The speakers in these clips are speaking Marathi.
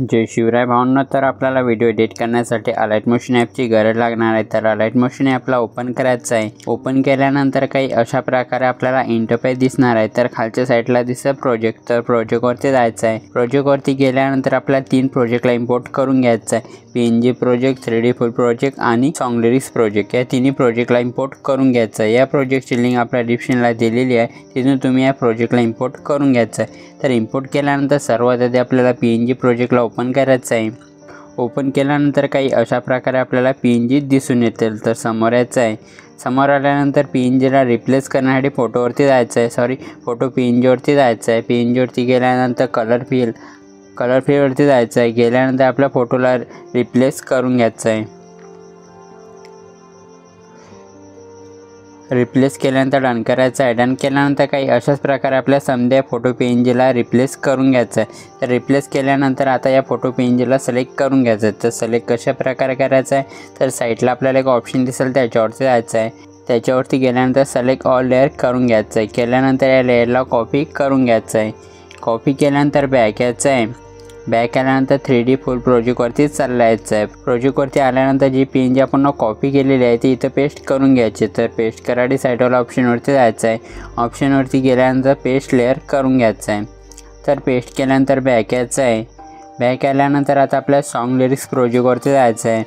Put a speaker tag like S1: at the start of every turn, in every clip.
S1: जय शिवराय भावांनो, तर आपल्याला व्हिडिओ एडिट करण्यासाठी अलाइट मोशन ॲपची गरज लागणार आहे। तर अलाइट मोशन ॲपला ओपन करायचं आहे। ओपन केल्यानंतर काही अशा प्रकारे आपल्याला इंटरफेस दिसणार आहे। तर खालच्या साईडला दिसतं प्रोजेक्ट, तर प्रोजेक्टवरती जायचं आहे। प्रोजेक्टवरती गेल्यानंतर आपल्याला 3 प्रोजेक्टला इम्पोर्ट करून घ्यायचं आहे। PNG प्रोजेक्ट, 3D फुल प्रोजेक्ट आणि सॉन्ग लिरिक्स प्रोजेक्ट, या तिन्ही प्रोजेक्टला इम्पोर्ट करून घ्यायचं आहे। या प्रोजेक्टची लिंक आपल्या डिस्क्रिप्शनला दिलेली आहे, तिथून तुम्ही या प्रोजेक्टला इम्पोर्ट करून घ्यायचं आहे। तर इम्पोर्ट केल्यानंतर सर्वात आधी आपल्याला PNG प्रोजेक्टला ओपन करायचं आहे। ओपन केल्यानंतर काही अशा प्रकारे आपल्याला PNG दिसून येतील। तर समोर यायचं आहे। समोर आल्यानंतर PNGला रिप्लेस करण्यासाठी फोटोवरती जायचं आहे। फोटो PNGवरती जायचं आहे। PNGवरती गेल्यानंतर कलर फिलवरती जायचं आहे। गेल्यानंतर आपल्या फोटोला रिप्लेस करून घ्यायचं आहे। रिप्लेस केल्यानंतर डन करायचं आहे। डन केल्यानंतर काही अशाच प्रकारे आपल्या समजा फोटो PNGला रिप्लेस करून घ्यायचं आहे। तर रिप्लेस केल्यानंतर आता या फोटो PNGला सिलेक्ट करून घ्यायचं आहे। तर सिलेक्ट कशा प्रकारे करायचं आहे, तर साईडला आपल्याला एक ऑप्शन दिसेल, त्याच्यावरती जायचं आहे। त्याच्यावरती गेल्यानंतर सिलेक्ट ऑल लेअर करून घ्यायचं आहे। केल्यानंतर या लेअरला कॉपी करून घ्यायचं आहे। कॉपी केल्यानंतर बॅक यायचं आहे। बॅक आल्यानंतर 3D फुल प्रोजेक्टवरती चालायचं आहे। प्रोजेक्टवरती आल्यानंतर जी PNG आपण कॉपी केलेली आहे ती इथं पेस्ट करून घ्यायची। तर पेस्ट करायसाठी साईडवाला ऑप्शनवरती जायचं आहे। ऑप्शनवरती गेल्यानंतर पेस्ट लेअर करून घ्यायचं आहे। तर पेस्ट केल्यानंतर बॅक यायचं आहे। बॅक आल्यानंतर आता आपल्या सॉन्ग लिरिक्स प्रोजेक्टवरती जायचं आहे।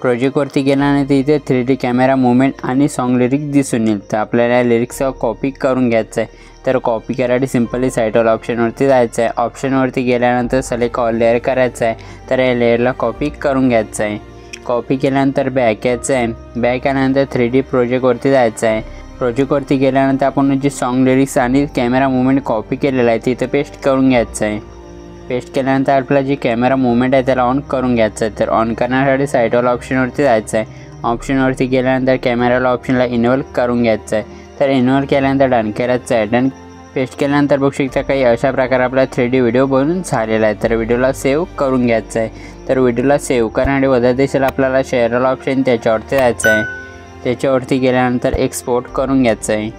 S1: प्रोजेक्टवरती गेल्यानंतर इथे 3D कॅमेरा मुवमेंट आणि सॉन्ग लिरिक्स दिसून येईल। तर आपल्याला लिरिक्स कॉपी करून घ्यायचं आहे। तर कॉपी करायसाठी सिंपली साईडवाला ऑप्शनवरती जायचं आहे। ऑप्शनवरती गेल्यानंतर सिलेक्ट ऑल लेअर करायचं आहे। तर या लेअरला कॉपी करून घ्यायचं आहे। कॉपी केल्यानंतर बॅक यायचं आहे। बॅक आल्यानंतर 3D प्रोजेक्टवरती जायचं आहे। प्रोजेक्टवरती गेल्यानंतर आपण जे सॉन्ग लिरिक्स आणि कॅमेरा मुवमेंट कॉपी केलेला आहे तिथं पेस्ट करून घ्यायचं आहे। पेस्ट केल्यानंतर आपला जी कॅमेरा मुवमेंट आहे त्याला ऑन करून घ्यायचं आहे। तर ऑन करण्यासाठी साईडवाला ऑप्शनवरती जायचं आहे। ऑप्शनवरती गेल्यानंतर कॅमेराला ऑप्शनला इनेबल करून घ्यायचं आहे। तर इनेबल केल्यानंतर डन करायचं आहे। डन पेस्ट केल्यानंतर बघू शकता काही अशा प्रकारे आपला 3D व्हिडिओ बनून झालेला आहे। तर व्हिडिओला सेव्ह करून घ्यायचं आहे। तर व्हिडिओला सेव्ह करण्यासाठी वरती दिसेल आपल्याला शेअरवाला ऑप्शन, त्याच्यावरती जायचं आहे। त्याच्यावरती गेल्यानंतर एक्सपोर्ट करून घ्यायचं आहे।